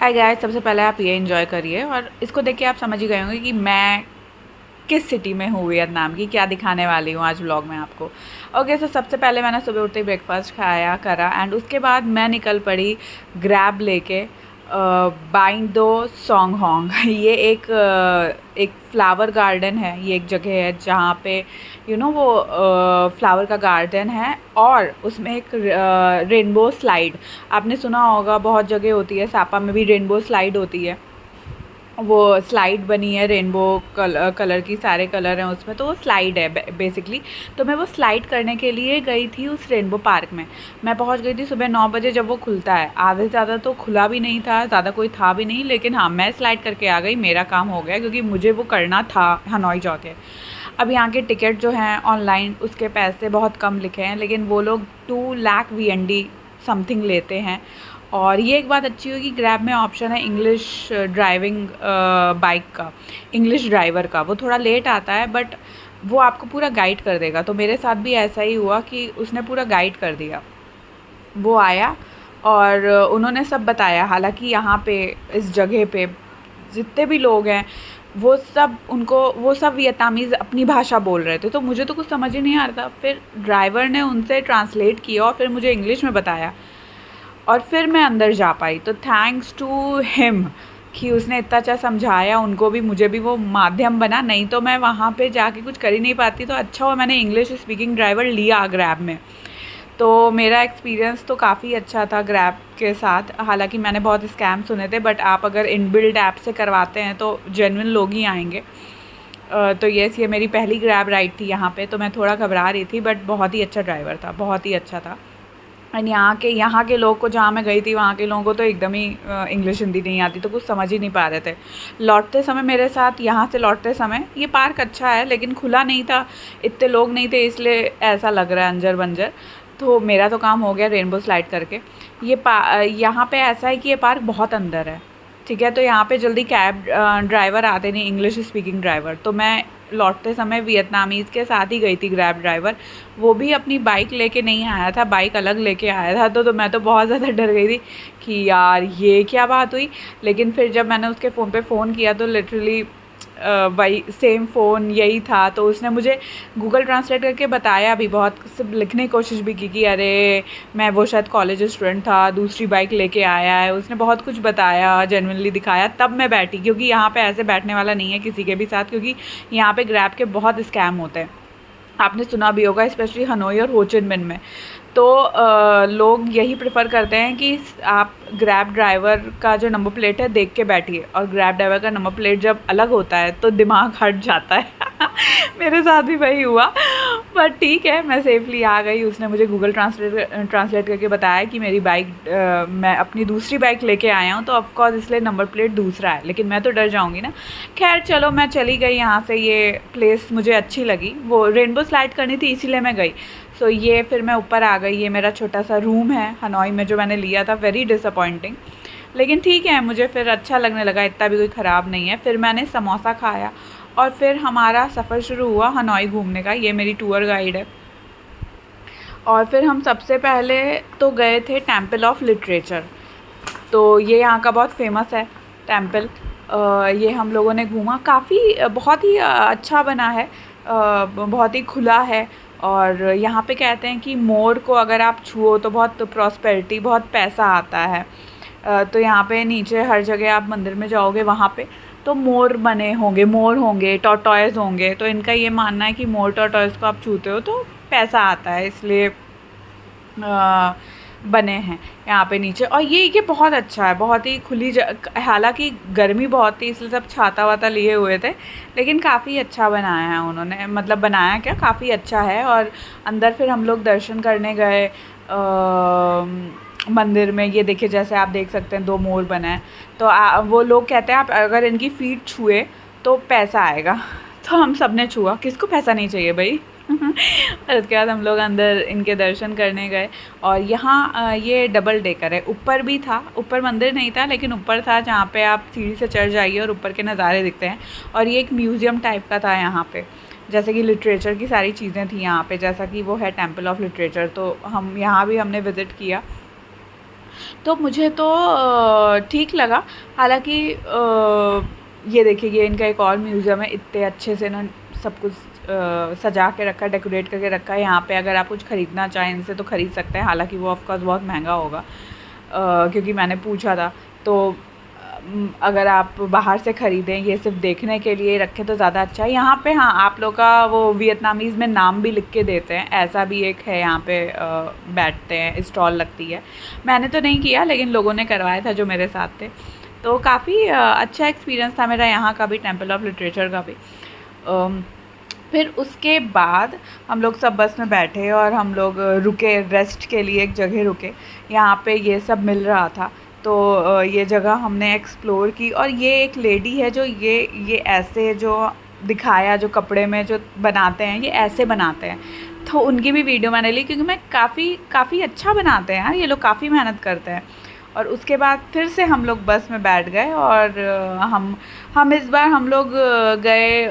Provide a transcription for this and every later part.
Hi guys, सबसे पहले आप ये एंजॉय करिए और इसको देख के आप समझ ही गए होंगे कि मैं किस सिटी में हूँ वियतनाम की, क्या दिखाने वाली हूँ आज व्लॉग में आपको। ओके, सो सबसे पहले मैंने सुबह उठते ही ब्रेकफास्ट खाया करा एंड उसके बाद मैं निकल पड़ी ग्रैब लेके बाइंग दो सॉन्ग होंग। ये एक फ्लावर गार्डन है, ये एक जगह है जहाँ पे वो फ्लावर का गार्डन है और उसमें एक रेनबो स्लाइड, आपने सुना होगा, बहुत जगह होती है, सापा में भी रेनबो स्लाइड होती है। वो स्लाइड बनी है रेनबो कलर की, सारे कलर हैं उसमें, तो वो स्लाइड है बेसिकली। तो मैं वो स्लाइड करने के लिए गई थी उस रेनबो पार्क में। मैं पहुंच गई थी सुबह 9 बजे, जब वो खुलता है। आधे से ज़्यादा तो खुला भी नहीं था, ज़्यादा कोई था भी नहीं, लेकिन हाँ, मैं स्लाइड करके आ गई, मेरा काम हो गया क्योंकि मुझे वो करना था हनोई जाके। अब यहाँ के टिकट जो हैं ऑनलाइन, उसके पैसे बहुत कम लिखे हैं, लेकिन वो लोग 2 लाख VND समथिंग लेते हैं। और ये एक बात अच्छी हुई कि ग्रैब में ऑप्शन है इंग्लिश ड्राइविंग, बाइक का, इंग्लिश ड्राइवर का। वो थोड़ा लेट आता है बट वो आपको पूरा गाइड कर देगा। तो मेरे साथ भी ऐसा ही हुआ कि उसने पूरा गाइड कर दिया। वो आया और उन्होंने सब बताया। हालांकि यहाँ पे इस जगह पे जितने भी लोग हैं वो सब वियतनामीज़ अपनी भाषा बोल रहे थे, तो मुझे तो कुछ समझ ही नहीं आ रहा था। फिर ड्राइवर ने उनसे ट्रांसलेट किया और फिर मुझे इंग्लिश में बताया और फिर मैं अंदर जा पाई। तो थैंक्स टू हिम कि उसने इतना अच्छा समझाया उनको भी, मुझे भी वो माध्यम बना, नहीं तो मैं वहाँ पे जाके कुछ कर ही नहीं पाती। तो अच्छा हुआ मैंने इंग्लिश स्पीकिंग ड्राइवर लिया ग्रैब में। तो मेरा एक्सपीरियंस तो काफ़ी अच्छा था ग्रैब के साथ। हालांकि मैंने बहुत स्कैम सुने थे, बट आप अगर इनबिल्ड ऐप से करवाते हैं तो जेन्युइन लोग ही आएंगे। तो ये मेरी पहली ग्रैब राइड थी यहाँ पे, तो मैं थोड़ा घबरा रही थी, बट बहुत ही अच्छा ड्राइवर था, बहुत ही अच्छा था। एंड यहाँ के लोग को, जहाँ मैं गई थी वहाँ के लोगों को तो एकदम ही इंग्लिश हिंदी नहीं आती, तो कुछ समझ ही नहीं पा रहे थे। लौटते समय मेरे साथ, यहाँ से लौटते समय, ये पार्क अच्छा है लेकिन खुला नहीं था, इतने लोग नहीं थे, इसलिए ऐसा लग रहा है अंजर बंजर। तो मेरा तो काम हो गया रेनबो स्लाइड करके। यहाँ पे ऐसा है कि ये पार्क बहुत अंदर है, ठीक है। तो यहाँ पे जल्दी कैब ड्राइवर आते नहीं, इंग्लिश स्पीकिंग ड्राइवर। तो मैं लौटते समय वियतनामीज़ के साथ ही गई थी ग्रैब ड्राइवर। वो भी अपनी बाइक लेके नहीं आया था, बाइक अलग लेके आया था। तो मैं तो बहुत ज़्यादा डर गई थी कि यार ये क्या बात हुई। लेकिन फिर जब मैंने उसके फ़ोन पे फ़ोन किया तो लिटरली वही सेम फ़ोन यही था। तो उसने मुझे गूगल ट्रांसलेट करके बताया भी, बहुत सब लिखने की कोशिश भी की कि अरे मैं, वो शायद कॉलेज स्टूडेंट था, दूसरी बाइक लेके आया है। उसने बहुत कुछ बताया, जेन्युइनली दिखाया, तब मैं बैठी, क्योंकि यहाँ पे ऐसे बैठने वाला नहीं है किसी के भी साथ, क्योंकि यहाँ पे ग्रैब के बहुत स्कैम होते हैं। आपने सुना भी होगा, स्पेशली हनोई और हो चिन मिन में। तो लोग यही प्रेफर करते हैं कि आप ग्रैब ड्राइवर का जो नंबर प्लेट है देख के बैठिए, और ग्रैब ड्राइवर का नंबर प्लेट जब अलग होता है तो दिमाग हट जाता है। मेरे साथ भी वही हुआ, बट ठीक है, मैं सेफली आ गई। उसने मुझे गूगल ट्रांसलेट करके बताया कि मेरी बाइक, मैं अपनी दूसरी बाइक लेके आया हूँ, तो ऑफकोर्स इसलिए नंबर प्लेट दूसरा है, लेकिन मैं तो डर जाऊँगी ना। खैर चलो, मैं चली गई यहाँ से। ये प्लेस मुझे अच्छी लगी, वो रेनबो स्लाइड करनी थी इसीलिए मैं गई। सो ये फिर मैं ऊपर आ गई। ये मेरा छोटा सा रूम है हनोई में जो मैंने लिया था, वेरी डिसअपॉइंटिंग, लेकिन ठीक है, मुझे फिर अच्छा लगने लगा, इतना भी कोई ख़राब नहीं है। फिर मैंने समोसा खाया और फिर हमारा सफ़र शुरू हुआ हनोई घूमने का। ये मेरी टूर गाइड है। और फिर हम सबसे पहले तो गए थे टेम्पल ऑफ लिटरेचर। तो ये यहाँ का बहुत फेमस है टेम्पल। ये हम लोगों ने घूमा, काफ़ी बहुत ही अच्छा बना है, बहुत ही खुला है। और यहाँ पे कहते हैं कि मोर को अगर आप छुओ तो बहुत प्रॉस्पेरिटी, बहुत पैसा आता है। तो यहाँ पे नीचे हर जगह आप मंदिर में जाओगे वहाँ पे तो मोर बने होंगे, मोर होंगे, टॉर्टॉइस होंगे। तो इनका ये मानना है कि मोर टॉर्टॉइस को आप छूते हो तो पैसा आता है, इसलिए बने हैं यहाँ पे नीचे। और ये बहुत अच्छा है, बहुत ही खुली हालांकि गर्मी बहुत थी इसलिए सब छाता वाता लिए हुए थे, लेकिन काफ़ी अच्छा बनाया है उन्होंने, मतलब बनाया क्या, काफ़ी अच्छा है। और अंदर फिर हम लोग दर्शन करने गए मंदिर में। ये देखिए, जैसे आप देख सकते हैं 2 मोर बना है। तो वो लोग कहते हैं आप अगर इनकी फीट छुए तो पैसा आएगा। तो हम सब ने छुआ, किसको पैसा नहीं चाहिए भाई। और उसके बाद हम लोग अंदर इनके दर्शन करने गए। और यहाँ ये डबल डेकर है, ऊपर भी था, ऊपर मंदिर नहीं था लेकिन ऊपर था, जहाँ पे आप सीढ़ी से चढ़ जाइए और ऊपर के नज़ारे दिखते हैं। और ये एक म्यूज़ियम टाइप का था यहाँ पे, जैसे कि लिटरेचर की सारी चीज़ें थी यहाँ पे, जैसा कि वो है टेम्पल ऑफ लिटरेचर। तो हम यहाँ भी हमने विज़िट किया। तो मुझे तो ठीक लगा। हालाँकि ये देखिए, ये इनका एक और म्यूज़ियम है, इतने अच्छे से ना सब कुछ सजा के रखा है, डेकोरेट करके रखा है। यहाँ पे अगर आप कुछ ख़रीदना चाहें इनसे तो ख़रीद सकते हैं, हालाँकि वो ऑफ़ कोर्स बहुत महंगा होगा, क्योंकि मैंने पूछा था। तो अगर आप बाहर से ख़रीदें, ये सिर्फ देखने के लिए रखें तो ज़्यादा अच्छा है। यहाँ पे हाँ, आप लोग का वो वियतनामीज़ में नाम भी लिख के देते हैं, ऐसा भी एक है यहाँ पे। बैठते हैं, स्टॉल लगती है। मैंने तो नहीं किया, लेकिन लोगों ने करवाया था जो मेरे साथ थे। तो काफ़ी अच्छा एक्सपीरियंस था मेरा यहाँ का भी, टेम्पल ऑफ लिटरेचर का भी। फिर उसके बाद हम लोग सब बस में बैठे और हम लोग रुके, रेस्ट के लिए एक जगह रुके। यहाँ पे ये सब मिल रहा था, तो ये जगह हमने एक्सप्लोर की। और ये एक लेडी है जो ये ऐसे जो दिखाया, जो कपड़े में जो बनाते हैं, ये ऐसे बनाते हैं। तो उनकी भी वीडियो मैंने ली, क्योंकि मैं काफ़ी अच्छा बनाते हैं यार ये लोग, काफ़ी मेहनत करते हैं। और उसके बाद फिर से हम लोग बस में बैठ गए और हम इस बार हम लोग गए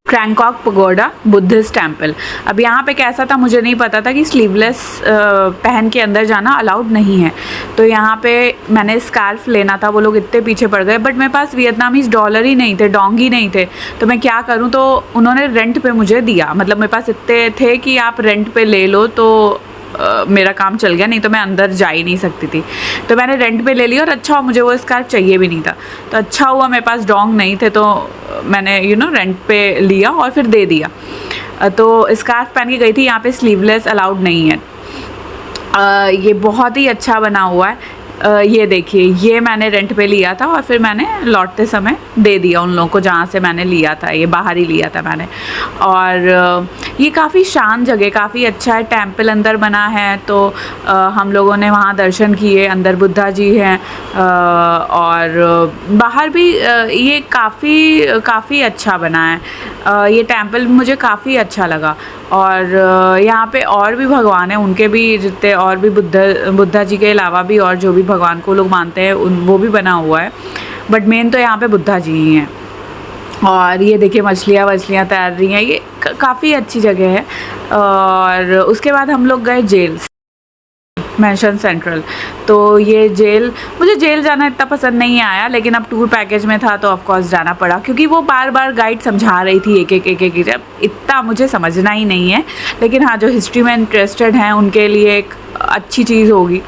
क्रैंकॉक पगोडा बुद्धिस्ट टेम्पल। अब यहाँ पे कैसा था मुझे नहीं पता था कि स्लीवलेस पहन के अंदर जाना अलाउड नहीं है। तो यहाँ पे मैंने स्कार्फ लेना था, वो लोग इतने पीछे पड़ गए, बट मेरे पास वियतनामीज़ डॉलर ही नहीं थे, डोंगी नहीं थे। तो मैं क्या करूँ, तो उन्होंने रेंट पे मुझे दिया। मतलब मेरे पास इतने थे कि आप रेंट पे ले लो, तो मेरा काम चल गया, नहीं तो मैं अंदर जा ही नहीं सकती थी। तो मैंने रेंट पे ले लिया, और अच्छा हुआ, मुझे वो स्कार्फ चाहिए भी नहीं था। तो अच्छा हुआ मेरे पास डोंग नहीं थे, तो मैंने रेंट पे लिया और फिर दे दिया। तो स्कार्फ पहन के गई थी। यहाँ पे स्लीवलेस अलाउड नहीं है। ये बहुत ही अच्छा बना हुआ है। ये देखिए, ये मैंने रेंट पे लिया था और फिर मैंने लौटते समय दे दिया उन लोगों को जहाँ से मैंने लिया था। ये बाहर ही लिया था मैंने। और ये काफ़ी शांत जगह, काफ़ी अच्छा है। टेम्पल अंदर बना है, तो हम लोगों ने वहाँ दर्शन किए। अंदर बुद्धा जी हैं, और बाहर भी ये काफ़ी अच्छा बना है। ये टेम्पल मुझे काफ़ी अच्छा लगा। और यहाँ पे और भी भगवान हैं, उनके भी जितने और भी बुद्धा जी के अलावा भी और जो भी भगवान को लोग मानते हैं वो भी बना हुआ है, बट मेन तो यहाँ पे बुद्धा जी ही हैं। और ये देखिए, मछलियाँ तैर रही हैं। ये काफ़ी अच्छी जगह है। और उसके बाद हम लोग गए जेल, मेंशन सेंट्रल। तो ये जेल, मुझे जेल जाना इतना पसंद नहीं आया, लेकिन अब टूर पैकेज में था तो ऑफ कोर्स जाना पड़ा, क्योंकि वो बार बार गाइड समझा रही थी एक एक। जब इतना मुझे समझना ही नहीं है, लेकिन हाँ, जो हिस्ट्री में इंटरेस्टेड हैं उनके लिए एक अच्छी चीज़ होगी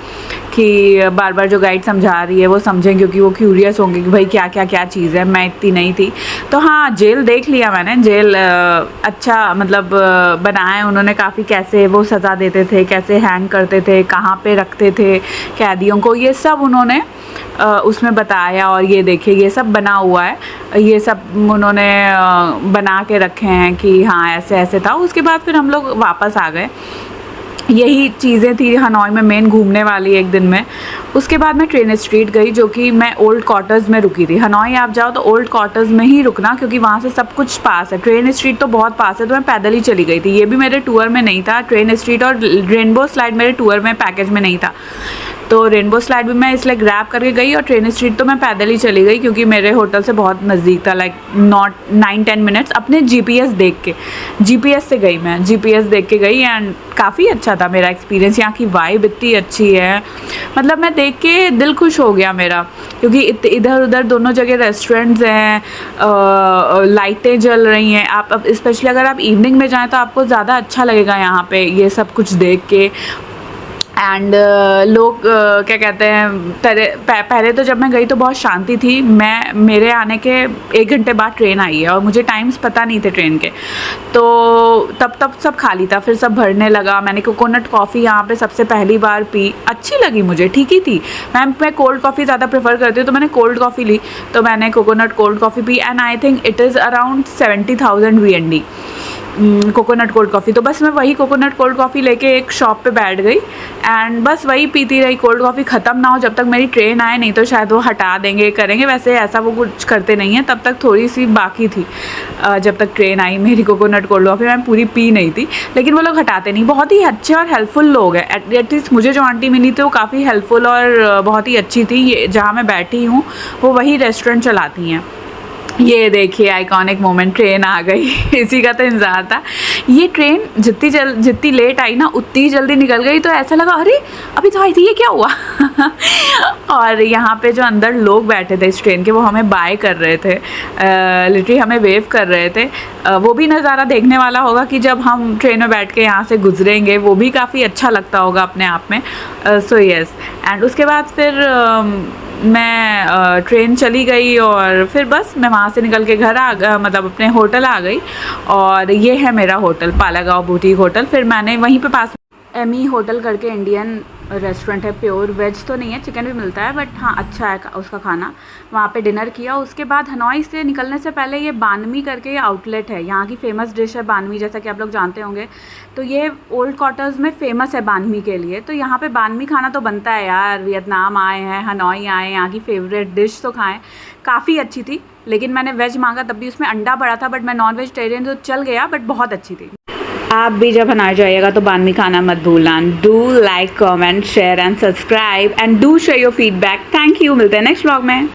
कि बार बार जो गाइड समझा रही है वो समझें, क्योंकि वो क्यूरियस होंगे कि भाई क्या चीज़ है। मैं इतनी नहीं थी। तो हाँ, जेल देख लिया मैंने। जेल अच्छा, मतलब बनाया है उन्होंने काफ़ी। कैसे वो सज़ा देते थे, कैसे हैंग करते थे, कहाँ पे रखते थे कैदियों को, ये सब उन्होंने उसमें बताया। और ये देखिए, ये सब बना हुआ है, ये सब उन्होंने बना के रखे हैं कि हाँ ऐसे ऐसे था। उसके बाद फिर हम लोग वापस आ गए। यही चीज़ें थी हनोई में मेन घूमने वाली एक दिन में। उसके बाद मैं ट्रेन स्ट्रीट गई, जो कि मैं ओल्ड क्वार्टर्स में रुकी थी। हनोई आप जाओ तो ओल्ड क्वार्टर्स में ही रुकना, क्योंकि वहाँ से सब कुछ पास है। ट्रेन स्ट्रीट तो बहुत पास है, तो मैं पैदल ही चली गई थी। ये भी मेरे टूर में नहीं था। ट्रेन स्ट्रीट और रेनबो स्लाइड मेरे टूर में पैकेज में नहीं था। तो रेनबो स्लाइड भी मैं इसलिए ग्रैब करके गई, और ट्रेन स्ट्रीट तो मैं पैदल ही चली गई, क्योंकि मेरे होटल से बहुत नज़दीक था, लाइक 9-10 मिनट्स। अपने जीपीएस देख के, जीपीएस से गई मैं, जीपीएस देख के गई। एंड काफ़ी अच्छा था मेरा एक्सपीरियंस। यहाँ की वाइब इतनी अच्छी है, मतलब मैं देख के दिल खुश हो गया मेरा, क्योंकि इधर उधर दोनों जगह रेस्टोरेंट्स हैं, लाइटें जल रही हैं। आप स्पेशली अगर आप इवनिंग में जाएँ तो आपको ज़्यादा अच्छा लगेगा यहाँ पे ये सब कुछ देख के। एंड लोग क्या कहते हैं, पहले तो जब मैं गई तो बहुत शांति थी। मेरे आने के 1 घंटे बाद ट्रेन आई है, और मुझे टाइम्स पता नहीं थे ट्रेन के, तो तब सब खाली था। फिर सब भरने लगा। मैंने कोकोनट कॉफ़ी यहाँ पे सबसे पहली बार पी, अच्छी लगी मुझे, ठीक ही थी। मैं कोल्ड कॉफ़ी ज़्यादा प्रेफर करती हूँ, तो मैंने कोल्ड कॉफ़ी ली। तो मैंने coconut cold coffee P, and I think it is around 70,000 VND coconut cold coffee. तो बस मैं वही कोकोनट कोल्ड कॉफ़ी लेके एक शॉप पे बैठ गई, एंड बस वही पीती रही। कोल्ड कॉफ़ी ख़त्म ना हो जब तक मेरी ट्रेन आए, नहीं तो शायद वो हटा देंगे, करेंगे। वैसे ऐसा वो कुछ करते नहीं हैं। तब तक थोड़ी सी बाकी थी, जब तक ट्रेन आई मेरी कोकोनट कोल्ड कॉफ़ी मैं पूरी पी नहीं थी, लेकिन वो लोग हटाते नहीं। बहुत ही अच्छे और हेल्पफुल लोग हैं। एटलीस्ट मुझे जो आंटी मिली थी वो काफ़ी हेल्पफुल और बहुत ही अच्छी थी। ये जहाँ मैं बैठी हूँ वो वही रेस्टोरेंट चलाती हैं। ये देखिए आइकॉनिक मोमेंट, ट्रेन आ गई। इसी का तो इंतज़ार था। ये ट्रेन जितनी लेट आई ना उतनी जल्दी निकल गई, तो ऐसा लगा अरे अभी तो आई थी, ये क्या हुआ। और यहाँ पे जो अंदर लोग बैठे थे इस ट्रेन के, वो हमें बाय कर रहे थे, लिटरली हमें वेव कर रहे थे। वो भी नज़ारा देखने वाला होगा कि जब हम ट्रेन में बैठ के यहाँ से गुजरेंगे, वो भी काफ़ी अच्छा लगता होगा अपने आप में। सो यस, एंड उसके बाद फिर मैं ट्रेन चली गई और फिर बस मैं वहाँ से निकल के घर आ गया, मतलब अपने होटल आ गई। और ये है मेरा होटल, पालागाँव बुटीक होटल। फिर मैंने वहीं पे पास एमी होटल करके इंडियन रेस्टोरेंट है, प्योर वेज तो नहीं है, चिकन भी मिलता है, बट हाँ अच्छा है उसका खाना। वहाँ पे डिनर किया। उसके बाद हनोई से निकलने से पहले ये बानमी करके ये आउटलेट है, यहाँ की फ़ेमस डिश है बानमी, जैसा कि आप लोग जानते होंगे। तो ये ओल्ड क्वार्टर्स में फ़ेमस है बानमी के लिए, तो यहाँ पे बानमी खाना तो बनता है यार। वियतनाम आए हैं, हनोई आए हैं, यहाँ की फ़ेवरेट डिश तो खाएँ। काफ़ी अच्छी थी, लेकिन मैंने वेज मांगा तब भी उसमें अंडा पड़ा था, बट मैं नॉन वेजिटेरियन तो चल गया, बट बहुत अच्छी थी। आप भी जब हनाई जाइएगा तो बानमी खाना मत भूलना। Do like, comment, share and subscribe, and do share your feedback. Thank you, मिलते हैं नेक्स्ट व्लॉग में।